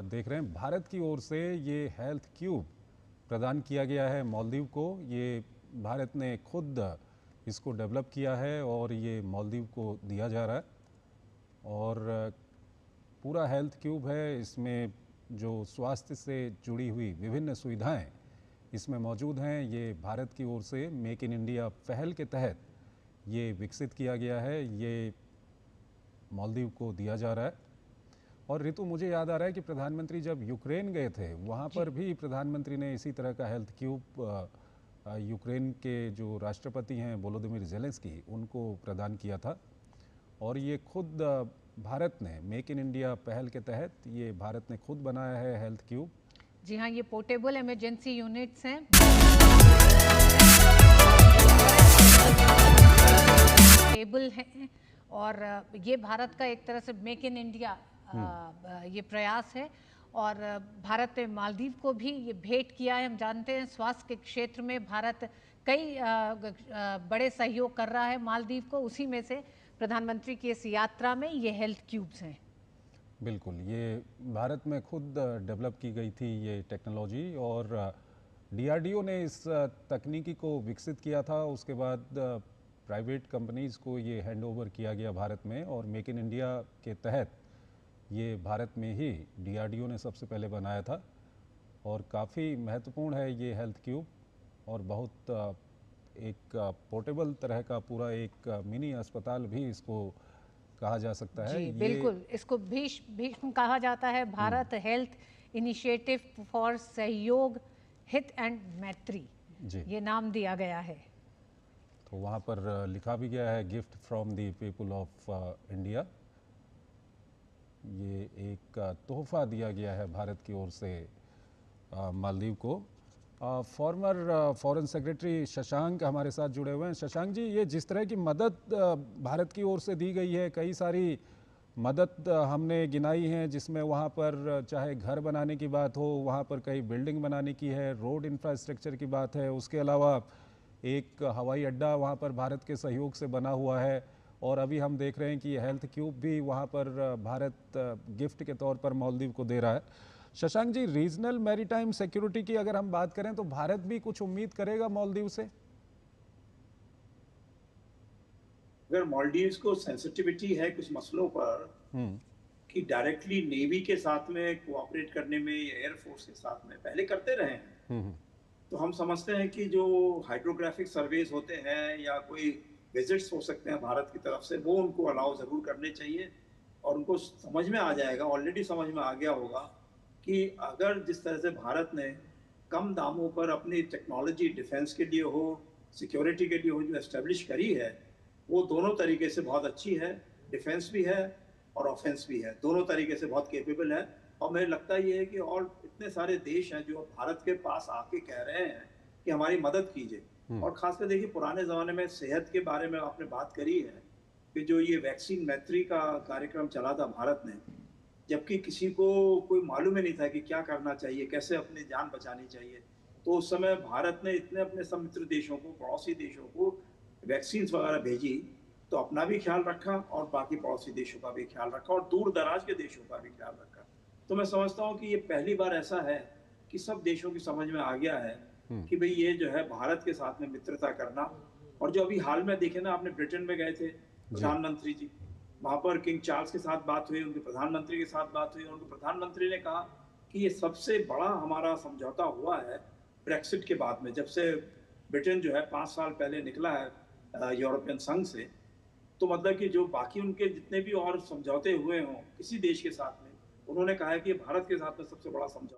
देख रहे हैं भारत की ओर से ये हेल्थ क्यूब प्रदान किया गया है मालदीव को। ये भारत ने खुद इसको डेवलप किया है और ये मालदीव को दिया जा रहा है। और पूरा हेल्थ क्यूब है, इसमें जो स्वास्थ्य से जुड़ी हुई विभिन्न सुविधाएं इसमें मौजूद हैं। ये भारत की ओर से मेक इन इंडिया पहल के तहत ये विकसित किया गया है, ये मालदीव को दिया जा रहा है। और ऋतु, मुझे याद आ रहा है कि प्रधानमंत्री जब यूक्रेन गए थे वहाँ पर भी प्रधानमंत्री ने इसी तरह का हेल्थ क्यूब यूक्रेन के जो राष्ट्रपति हैं वोलोदिमीर ज़ेलेंस्की उनको प्रदान किया था। और ये खुद भारत ने मेक इन इंडिया पहल के तहत ये भारत ने खुद बनाया है हेल्थ क्यूब। जी हाँ, ये पोर्टेबल इमरजेंसी यूनिट्स हैं, टेबल हैं, और ये भारत का एक तरह से मेक इन इंडिया ये प्रयास है। और भारत ने मालदीव को भी ये भेंट किया है। हम जानते हैं स्वास्थ्य के क्षेत्र में भारत कई बड़े सहयोग कर रहा है मालदीव को, उसी में से प्रधानमंत्री की इस यात्रा में ये हेल्थ क्यूब्स हैं। बिल्कुल, ये भारत में खुद डेवलप की गई थी ये टेक्नोलॉजी, और डीआरडीओ ने इस तकनीकी को विकसित किया था। उसके बाद प्राइवेट कंपनीज़ को ये हैंडओवर किया गया भारत में, और मेक इन इंडिया के तहत ये भारत में ही डीआरडीओ ने सबसे पहले बनाया था। और काफ़ी महत्वपूर्ण है ये हेल्थ क्यूब, और बहुत एक पोर्टेबल तरह का पूरा एक मिनी अस्पताल भी इसको कहा जा सकता है। जी बिल्कुल, इसको भीष्म कहा जाता है। भारत हेल्थ इनिशिएटिव फॉर सहयोग हित एंड मैत्री, ये नाम दिया गया है। तो वहाँ पर लिखा भी गया है gift from the people of India. ये एक तोहफा दिया गया है भारत की ओर से मालदीव को। फॉर्मर फॉरेन सेक्रेटरी शशांक हमारे साथ जुड़े हुए हैं। शशांक जी, ये जिस तरह की मदद भारत की ओर से दी गई है, कई सारी मदद हमने गिनाई हैं, जिसमें वहाँ पर चाहे घर बनाने की बात हो, वहाँ पर कई बिल्डिंग बनाने की है, रोड इंफ्रास्ट्रक्चर की बात है, उसके अलावा एक हवाई अड्डा वहाँ पर भारत के सहयोग से बना हुआ है, और अभी हम देख रहे हैं कि हेल्थ क्यूब भी वहाँ पर भारत गिफ्ट के तौर पर मालदीव को दे रहा है। Shashank ji, regional maritime security की अगर हम बात करें तो भारत भी कुछ उम्मीद करेगा मालदीव से? अगर मालदीव्स को सेंसिटिविटी है कुछ मसलों पर कि डायरेक्टली नेवी के साथ में कोऑपरेट करने में या एयरफोर्स के साथ में पहले करते रहे हैं, तो हम समझते हैं कि जो हाइड्रोग्राफिक सर्वेज होते हैं या कोई विजिट्स हो सकते हैं भारत की तरफ से, वो उनको अलाउ जरूर करने चाहिए। और उनको समझ में आ जाएगा, ऑलरेडी समझ में आ गया होगा कि अगर जिस तरह से भारत ने कम दामों पर अपनी टेक्नोलॉजी डिफेंस के लिए हो, सिक्योरिटी के लिए हो, जो एस्टेब्लिश करी है, वो दोनों तरीके से बहुत अच्छी है। डिफेंस भी है और ऑफेंस भी है, दोनों तरीके से बहुत कैपेबल है। और मुझे लगता ये है कि और इतने सारे देश हैं जो भारत के पास आके कह रहे हैं कि हमारी मदद कीजिए। और खासकर देखिए, पुराने ज़माने में सेहत के बारे में आपने बात करी है कि जो ये वैक्सीन मैत्री का कार्यक्रम चला था भारत ने, जबकि किसी को कोई मालूम ही नहीं था कि क्या करना चाहिए, कैसे अपनी जान बचानी चाहिए, तो उस समय भारत ने इतने अपने समित्र देशों को, पड़ोसी देशों को वैक्सीन वगैरह भेजी, तो अपना भी ख्याल रखा और बाकी पड़ोसी देशों का भी ख्याल रखा और दूर दराज के देशों का भी ख्याल रखा। तो मैं समझता हूँ कि ये पहली बार ऐसा है कि सब देशों की समझ में आ गया है कि भाई ये जो है भारत के साथ में मित्रता करना। और जो अभी हाल में देखे ना, आपने ब्रिटेन में गए थे प्रधानमंत्री जी, वहाँ पर किंग चार्ल्स के साथ बात हुई, उनके प्रधानमंत्री के साथ बात हुई, उनके प्रधानमंत्री ने कहा कि ये सबसे बड़ा हमारा समझौता हुआ है ब्रेक्सिट के बाद में, जब से ब्रिटेन जो है 5 साल पहले निकला है यूरोपियन संघ से। तो मतलब कि जो बाकी उनके जितने भी और समझौते हुए हों किसी देश के साथ में, उन्होंने कहा है कि भारत के साथ में सबसे बड़ा समझौता